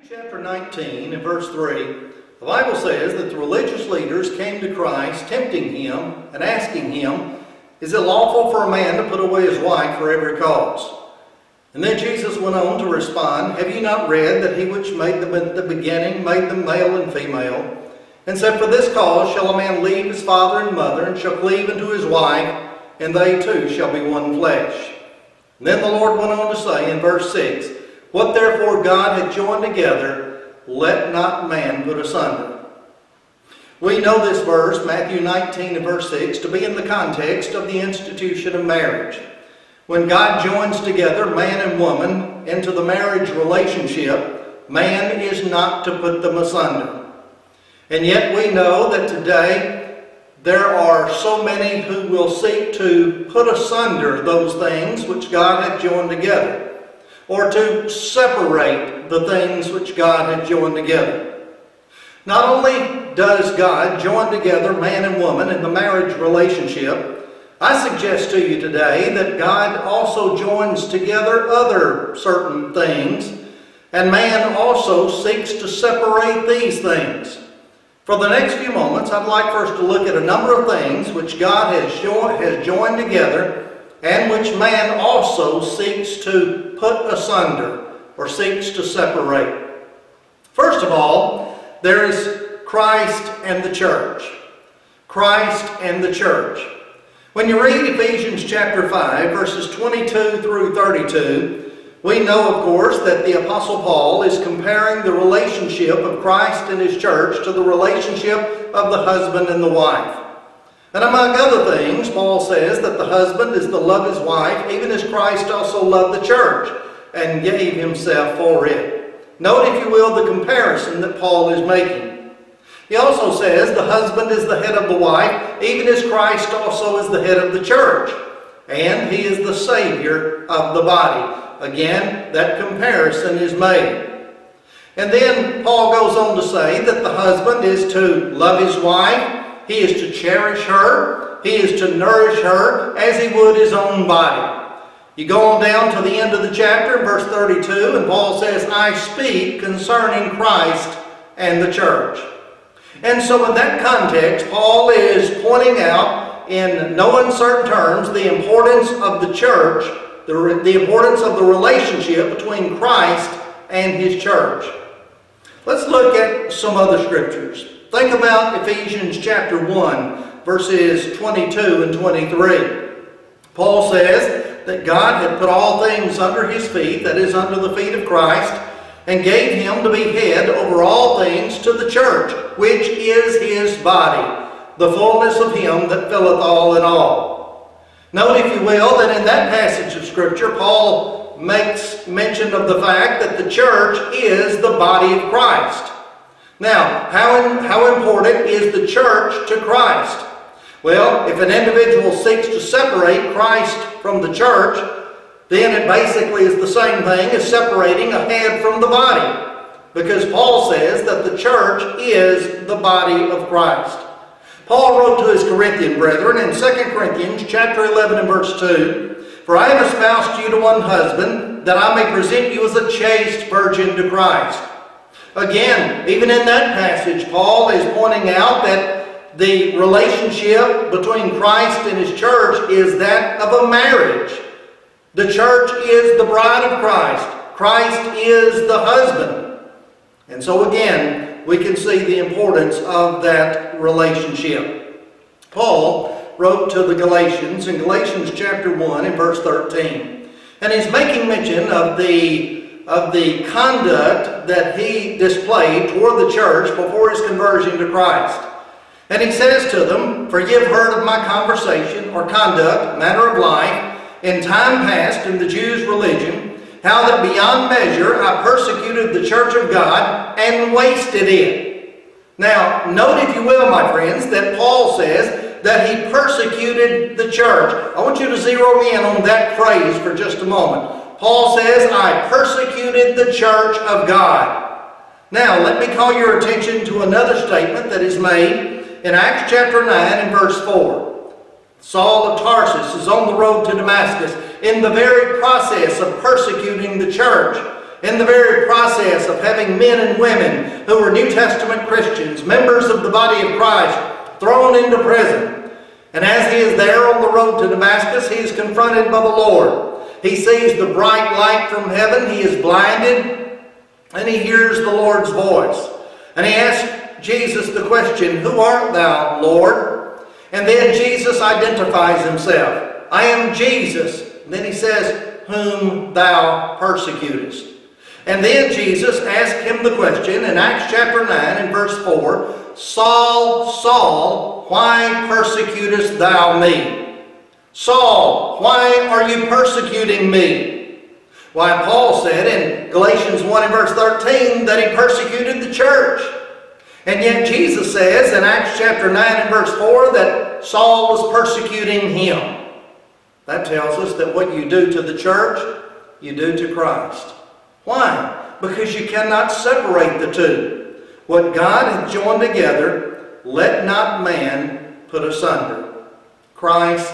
Chapter 19 and verse 3, the Bible says that the religious leaders came to Christ, tempting him and asking him, "Is it lawful for a man to put away his wife for every cause?" And then Jesus went on to respond, "Have you not read that he which made them at the beginning made them male and female, and said, For this cause shall a man leave his father and mother, and shall cleave unto his wife, and they two shall be one flesh." And then the Lord went on to say in verse 6, "What therefore God hath joined together, let not man put asunder." We know this verse, Matthew 19 and verse 6, to be in the context of the institution of marriage. When God joins together man and woman into the marriage relationship, man is not to put them asunder. And yet we know that today there are so many who will seek to put asunder those things which God hath joined together, or to separate the things which God hath joined together. Not only does God join together man and woman in the marriage relationship, I suggest to you today that God also joins together other certain things, and man also seeks to separate these things. For the next few moments, I'd like for us to look at a number of things which God has joined together and which man also seeks to put asunder or seeks to separate. First of all, there is Christ and the church. Christ and the church. When you read Ephesians chapter 5, verses 22 through 32, we know, of course, that the Apostle Paul is comparing the relationship of Christ and his church to the relationship of the husband and the wife. And among other things, Paul says that the husband is to love his wife, even as Christ also loved the church and gave himself for it. Note, if you will, the comparison that Paul is making. He also says the husband is the head of the wife, even as Christ also is the head of the church. And he is the Savior of the body. Again, that comparison is made. And then Paul goes on to say that the husband is to love his wife, he is to cherish her, he is to nourish her as he would his own body. You go on down to the end of the chapter, verse 32, and Paul says, "I speak concerning Christ and the church." And so in that context, Paul is pointing out in no uncertain terms the importance of the church, the importance of the relationship between Christ and his church. Let's look at some other scriptures. Think about Ephesians chapter 1, verses 22 and 23. Paul says that God had put all things under his feet, that is, under the feet of Christ, and gave him to be head over all things to the church, which is his body, the fullness of him that filleth all in all. Note, if you will, that in that passage of Scripture, Paul makes mention of the fact that the church is the body of Christ. Now, how important is the church to Christ? Well, if an individual seeks to separate Christ from the church, then it basically is the same thing as separating a head from the body. Because Paul says that the church is the body of Christ. Paul wrote to his Corinthian brethren in 2 Corinthians chapter 11 and verse 2, "For I have espoused you to one husband, that I may present you as a chaste virgin to Christ." Again, even in that passage, Paul is pointing out that the relationship between Christ and his church is that of a marriage. The church is the bride of Christ. Christ is the husband. And so again, we can see the importance of that relationship. Paul wrote to the Galatians in Galatians chapter 1 and verse 13. And he's making mention of the conduct that he displayed toward the church before his conversion to Christ. And he says to them, "For ye have heard of my conversation or conduct, manner of life, in time past in the Jews' religion, how that beyond measure I persecuted the church of God and wasted it." Now, note, if you will, my friends, that Paul says that he persecuted the church. I want you to zero in on that phrase for just a moment. Paul says, "I persecuted the church of God." Now, let me call your attention to another statement that is made in Acts chapter 9 and verse 4. Saul of Tarsus is on the road to Damascus in the very process of persecuting the church. in the very process of having men and women who were New Testament Christians, members of the body of Christ, thrown into prison. And as he is there on the road to Damascus, he is confronted by the Lord. He sees the bright light from heaven, he is blinded, and he hears the Lord's voice. And he asks Jesus the question, "Who art thou, Lord?" And then Jesus identifies himself. "I am Jesus." And then he says, "Whom thou persecutest." And then Jesus asked him the question in Acts chapter 9 and verse 4, "Saul, Saul, why persecutest thou me?" Saul, why are you persecuting me? Why, Paul said in Galatians 1 and verse 13 that he persecuted the church. And yet Jesus says in Acts chapter 9 and verse 4 that Saul was persecuting him. That tells us that what you do to the church, you do to Christ. Why? Because you cannot separate the two. What God hath joined together, let not man put asunder. Christ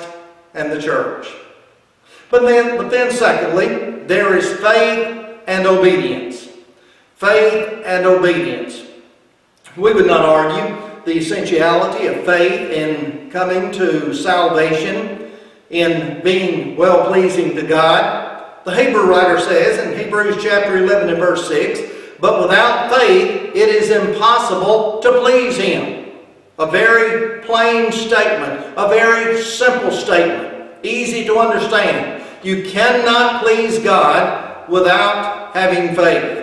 and the church. But then secondly, there is faith and obedience. Faith and obedience. We would not argue the essentiality of faith in coming to salvation, in being well-pleasing to God. The Hebrew writer says in Hebrews chapter 11 and verse 6, "But without faith it is impossible to please Him." A very plain statement, a very simple statement, easy to understand. You cannot please God without having faith.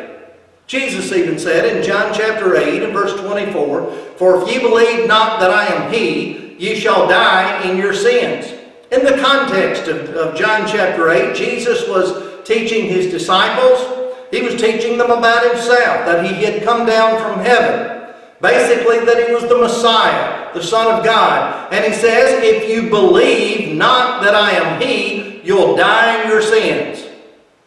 Jesus even said in John chapter 8 and verse 24, "For if ye believe not that I am He, ye shall die in your sins." In the context of John chapter 8, Jesus was teaching His disciples. He was teaching them about Himself, that He had come down from heaven. Basically, that He was the Messiah, the Son of God. And He says, if you believe not that I am He, you'll die in your sins.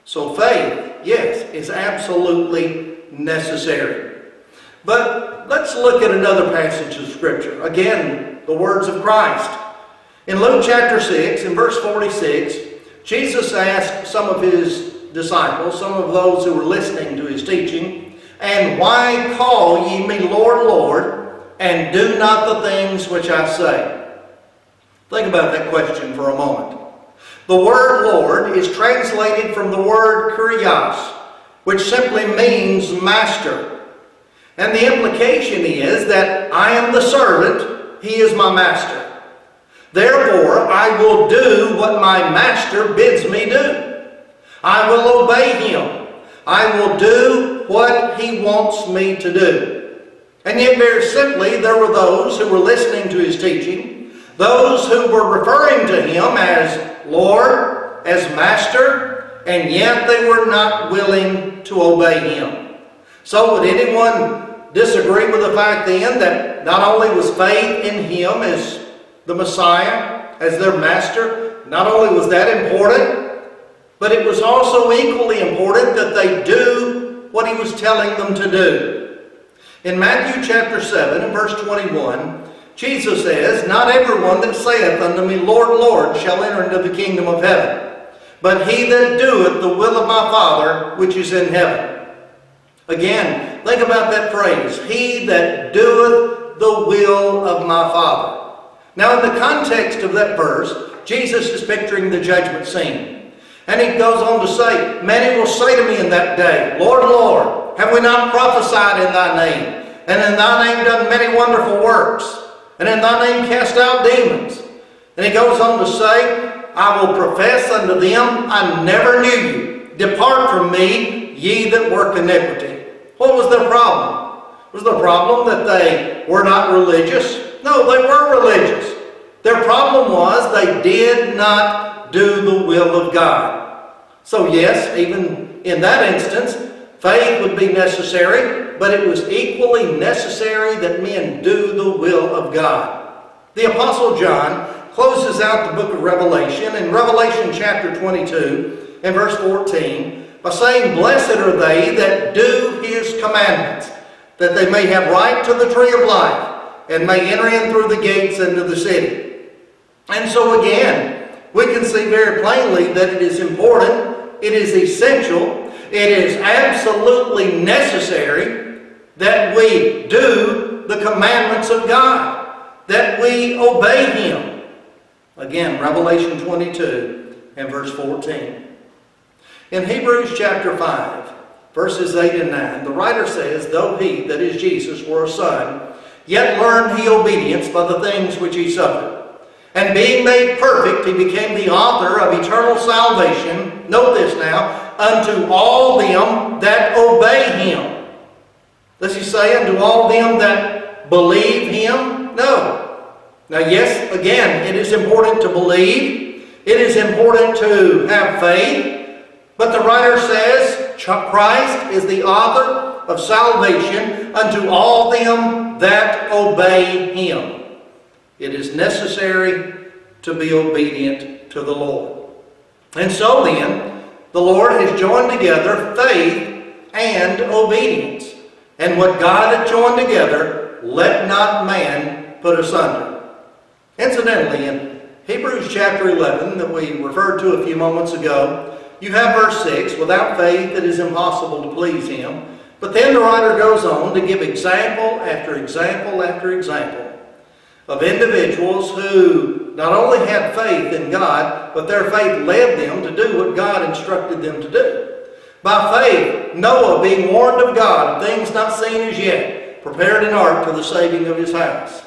So faith, yes, is absolutely necessary. But let's look at another passage of Scripture. Again, the words of Christ. In Luke chapter 6, in verse 46, Jesus asked some of His disciples, some of those who were listening to His teaching, "And why call ye me Lord, Lord, and do not the things which I say?" Think about that question for a moment. The word Lord is translated from the word kurios, which simply means master. And the implication is that I am the servant, He is my master. Therefore, I will do what my master bids me do. I will obey Him. I will do what He wants me to do. And yet, very simply, there were those who were listening to His teaching, those who were referring to Him as Lord, as Master, and yet they were not willing to obey Him. So would anyone disagree with the fact then that not only was faith in Him as the Messiah, as their Master, not only was that important, but it was also equally important that they do what He was telling them to do. In Matthew chapter 7 and verse 21, Jesus says, "Not everyone that saith unto me, Lord, Lord, shall enter into the kingdom of heaven, but he that doeth the will of my Father which is in heaven." Again, think about that phrase, "He that doeth the will of my Father." Now, in the context of that verse, Jesus is picturing the judgment scene. And He goes on to say, "Many will say to me in that day, Lord, Lord, have we not prophesied in Thy name? And in Thy name done many wonderful works? And in Thy name cast out demons?" And He goes on to say, "I will profess unto them, I never knew you. Depart from me, ye that work iniquity." What was their problem? Was the problem that they were not religious? No, they were religious. Their problem was they did not do the will of God. So yes, even in that instance, faith would be necessary, but it was equally necessary that men do the will of God. The Apostle John closes out the book of Revelation in Revelation chapter 22 and verse 14 by saying, "Blessed are they that do His commandments, that they may have right to the tree of life, and may enter in through the gates into the city." And so again, we can see very plainly that it is important, it is essential, It is absolutely necessary that we do the commandments of God, that we obey Him. Again, Revelation 22 and verse 14. In Hebrews chapter 5, verses 8 and 9, the writer says, "Though he," that is Jesus, "were a son, yet learned he obedience by the things which he suffered. And being made perfect, he became the author of eternal salvation," note this now, "unto all them that obey him." Does he say unto all them that believe him? No. Now yes, again, it is important to believe. It is important to have faith. But the writer says Christ is the author of salvation unto all them that obey him. It is necessary to be obedient to the Lord. And so then, the Lord has joined together faith and obedience. And what God hath joined together, let not man put asunder. Incidentally, in Hebrews chapter 11, that we referred to a few moments ago, you have verse 6, "Without faith it is impossible to please him." But then the writer goes on to give example after example after example of individuals who not only had faith in God, but their faith led them to do what God instructed them to do. By faith, Noah, being warned of God of things not seen as yet, prepared an ark for the saving of his house.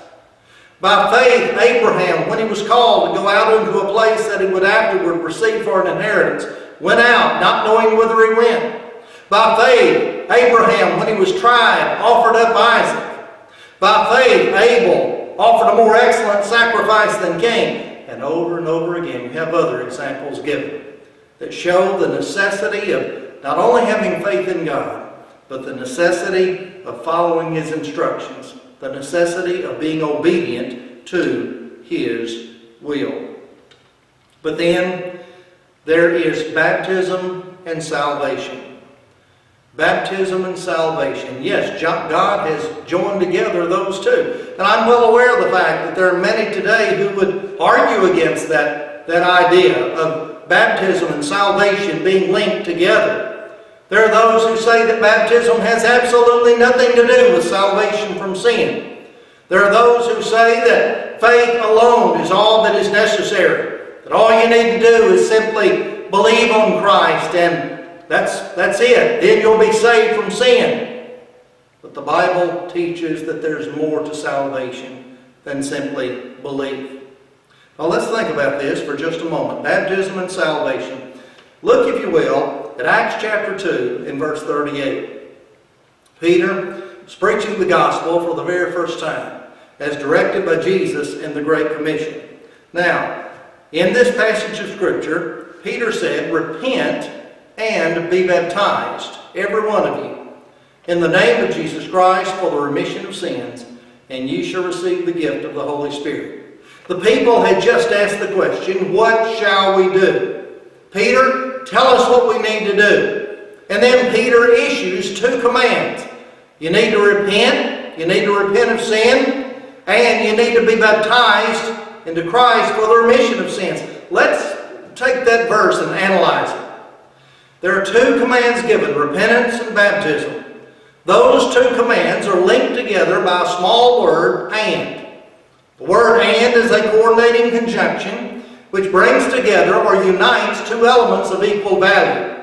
By faith, Abraham, when he was called to go out into a place that he would afterward receive for an inheritance, went out, not knowing whither he went. By faith, Abraham, when he was tried, offered up Isaac. By faith, Abel offered a more excellent sacrifice than Cain. And over again, we have other examples given that show the necessity of not only having faith in God, but the necessity of following his instructions, the necessity of being obedient to his will. But then there is baptism and salvation. Baptism and salvation. Yes, God has joined together those two. And I'm well aware of the fact that there are many today who would argue against that idea of baptism and salvation being linked together. There are those who say that baptism has absolutely nothing to do with salvation from sin. There are those who say that faith alone is all that is necessary. That all you need to do is simply believe on Christ and that's it. Then you'll be saved from sin. But the Bible teaches that there's more to salvation than simply belief. Now let's think about this for just a moment. Baptism and salvation. Look, if you will, at Acts chapter 2 in verse 38. Peter is preaching the gospel for the very first time, as directed by Jesus in the Great Commission. Now, in this passage of Scripture, Peter said, "Repent and be baptized, every one of you, in the name of Jesus Christ for the remission of sins, and ye shall receive the gift of the Holy Spirit." The people had just asked the question, what shall we do? Peter, tell us what we need to do. And then Peter issues two commands. You need to repent of sin, and you need to be baptized into Christ for the remission of sins. Let's take that verse and analyze it. There are two commands given, repentance and baptism. Those two commands are linked together by a small word, and. The word "and" is a coordinating conjunction which brings together or unites two elements of equal value.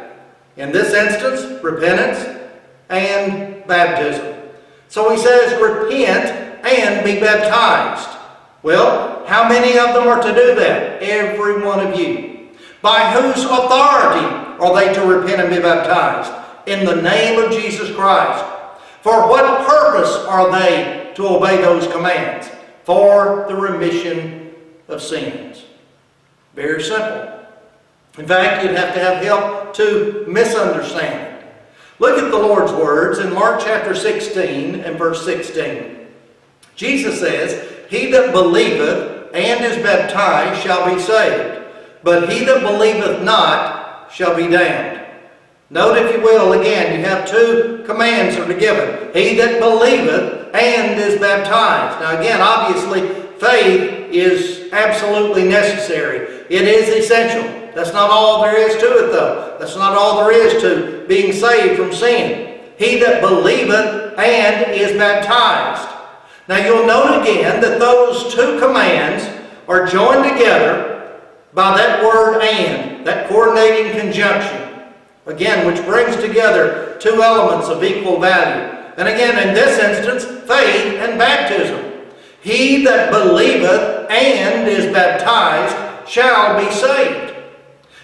In this instance, repentance and baptism. So he says, repent and be baptized. Well, how many of them are to do that? Every one of you. By whose authority are they to repent and be baptized? In the name of Jesus Christ. For what purpose are they to obey those commands? For the remission of sins. Very simple. In fact, you'd have to have help to misunderstand it. Look at the Lord's words in Mark chapter 16 and verse 16. Jesus says, "He that believeth and is baptized shall be saved, but he that believeth not shall be damned." Note, if you will, again, you have two commands that are given. He that believeth and is baptized. Now again, obviously, faith is absolutely necessary. It is essential. That's not all there is to it, though. That's not all there is to being saved from sin. He that believeth and is baptized. Now you'll note again that those two commands are joined together by that word and, that coordinating conjunction. Again, which brings together two elements of equal value. And again, in this instance, faith and baptism. He that believeth and is baptized shall be saved.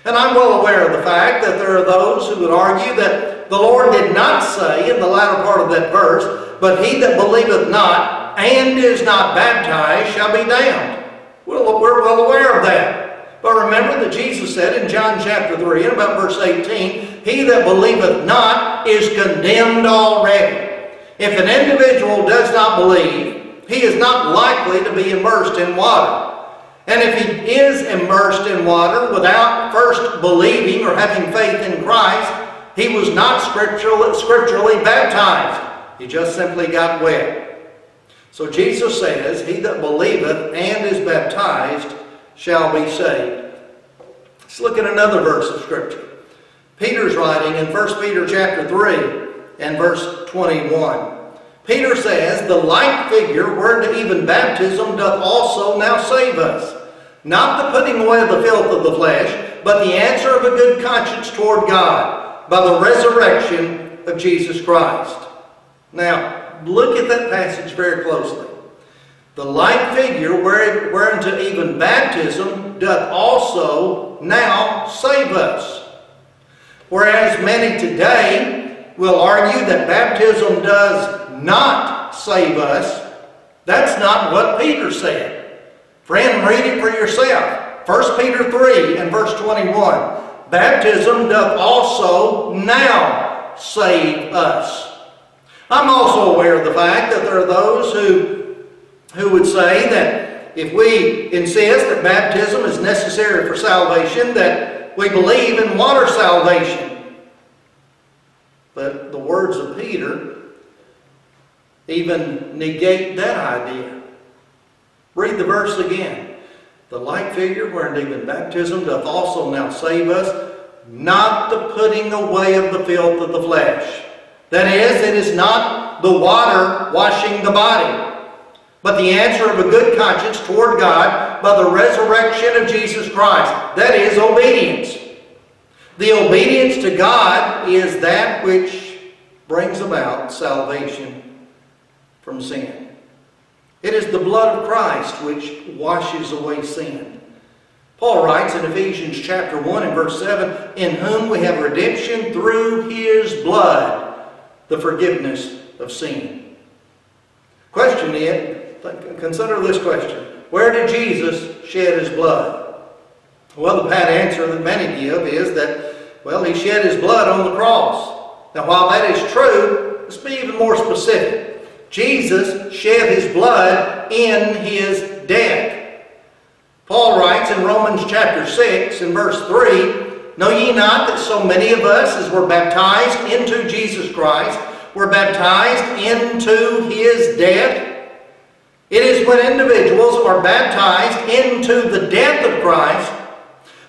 And I'm well aware of the fact that there are those who would argue that the Lord did not say in the latter part of that verse, but he that believeth not and is not baptized shall be damned. Well, we're well aware of that. But remember that Jesus said in John chapter 3 and about verse 18, he that believeth not is condemned already. If an individual does not believe, he is not likely to be immersed in water. And if he is immersed in water without first believing or having faith in Christ, he was not scripturally baptized. He just simply got wet. So Jesus says, he that believeth and is baptized shall be saved. Let's look at another verse of Scripture. Peter's writing in 1 Peter chapter 3 and verse 21. Peter says, the like figure whereunto even baptism doth also now save us, not the putting away of the filth of the flesh, but the answer of a good conscience toward God, by the resurrection of Jesus Christ. Now, look at that passage very closely. The like figure whereunto even baptism doth also now save us. Whereas many today will argue that baptism does not save us, that's not what Peter said. Friend, read it for yourself. 1 Peter 3 and verse 21. Baptism doth also now save us. I'm also aware of the fact that there are those who would say that if we insist that baptism is necessary for salvation, that we believe in water salvation. But the words of Peter even negate that idea. Read the verse again. The like figure wherein even baptism doth also now save us, not the putting away of the filth of the flesh. That is, it is not the water washing the body, but the answer of a good conscience toward God by the resurrection of Jesus Christ. That is obedience. The obedience to God is that which brings about salvation from sin. It is the blood of Christ which washes away sin. Paul writes in Ephesians chapter 1 and verse 7, in whom we have redemption through his blood, the forgiveness of sin. Question is, consider this question. Where did Jesus shed his blood? Well, the pat answer that many give is that, well, he shed his blood on the cross. Now, while that is true, let's be even more specific. Jesus shed his blood in his death. Paul writes in Romans chapter 6 and verse 3, know ye not that so many of us as were baptized into Jesus Christ were baptized into his death? It is when individuals are baptized into the death of Christ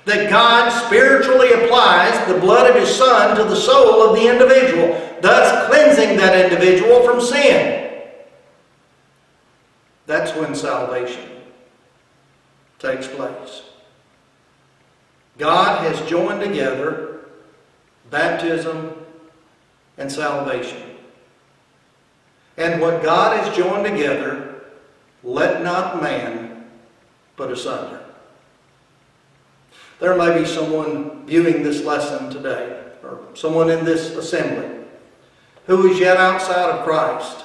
that God spiritually applies the blood of his Son to the soul of the individual, thus cleansing that individual from sin. That's when salvation takes place. God has joined together baptism and salvation. And what God has joined together, let not man put asunder. There may be someone viewing this lesson today, or someone in this assembly, who is yet outside of Christ.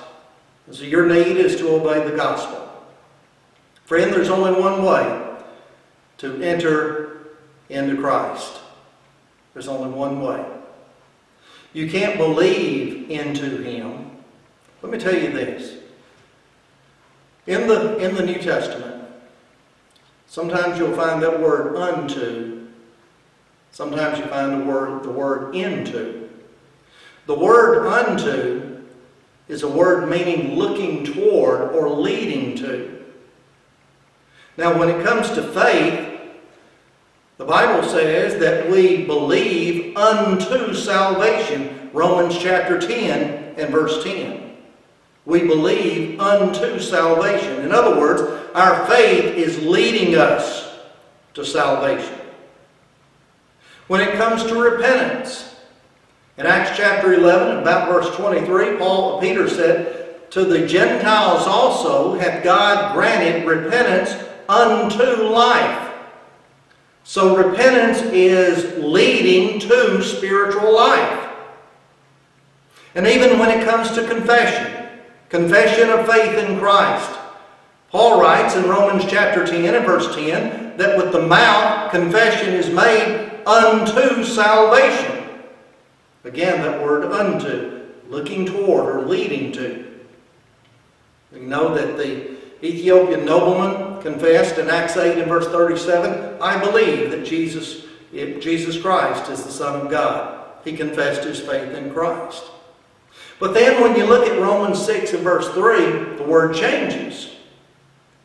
So your need is to obey the gospel. Friend, there's only one way to enter into Christ. There's only one way. You can't believe into him. Let me tell you this. In the New Testament, sometimes you'll find that word unto. Sometimes you find the word into. The word unto is a word meaning looking toward or leading to. Now, when it comes to faith, The Bible says that we believe unto salvation. Romans chapter 10 and verse 10. We believe unto salvation. In other words, our faith is leading us to salvation. When it comes to repentance, in Acts chapter 11, about verse 23, Peter said, "To the Gentiles also hath God granted repentance unto life." So repentance is leading to spiritual life. And even when it comes to confession of faith in Christ, Paul writes in Romans chapter 10 and verse 10 that with the mouth confession is made unto salvation. Again, that word unto, looking toward or leading to. We know that the Ethiopian nobleman confessed in Acts 8 and verse 37, "I believe that Jesus Christ is the Son of God." He confessed his faith in Christ. But then when you look at Romans 6 and verse 3, the word changes.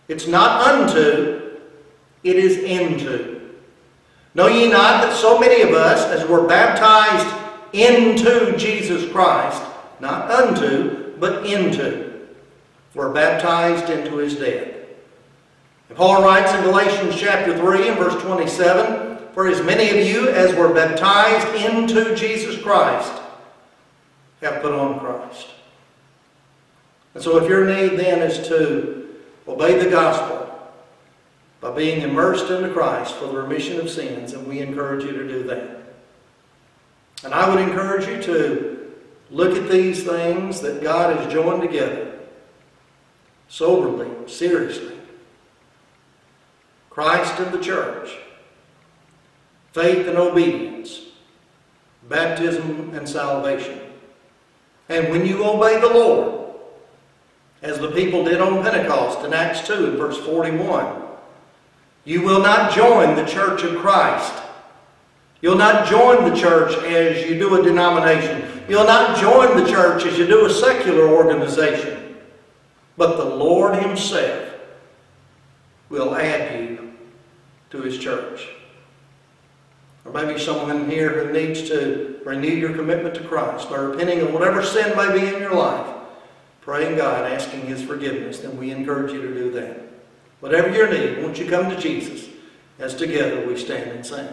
It's not unto, it is into. Know ye not that so many of us, as were baptized into Jesus Christ, not unto, but into, were baptized into his death. And Paul writes in Galatians chapter 3 and verse 27, "For as many of you as were baptized into Jesus Christ have put on Christ." And so if your need then is to obey the gospel by being immersed into Christ for the remission of sins, and we encourage you to do that. And I would encourage you to look at these things that God has joined together soberly, seriously. Christ and the church, faith and obedience, baptism and salvation. And when you obey the Lord, as the people did on Pentecost in Acts 2 and verse 41, you will not join the church of Christ. You'll not join the church as you do a denomination. You'll not join the church as you do a secular organization. But the Lord himself will add you to his church. Or maybe someone here who needs to renew your commitment to Christ by repenting of whatever sin may be in your life, praying God, asking his forgiveness, then we encourage you to do that. Whatever your need, won't you come to Jesus as together we stand and sing.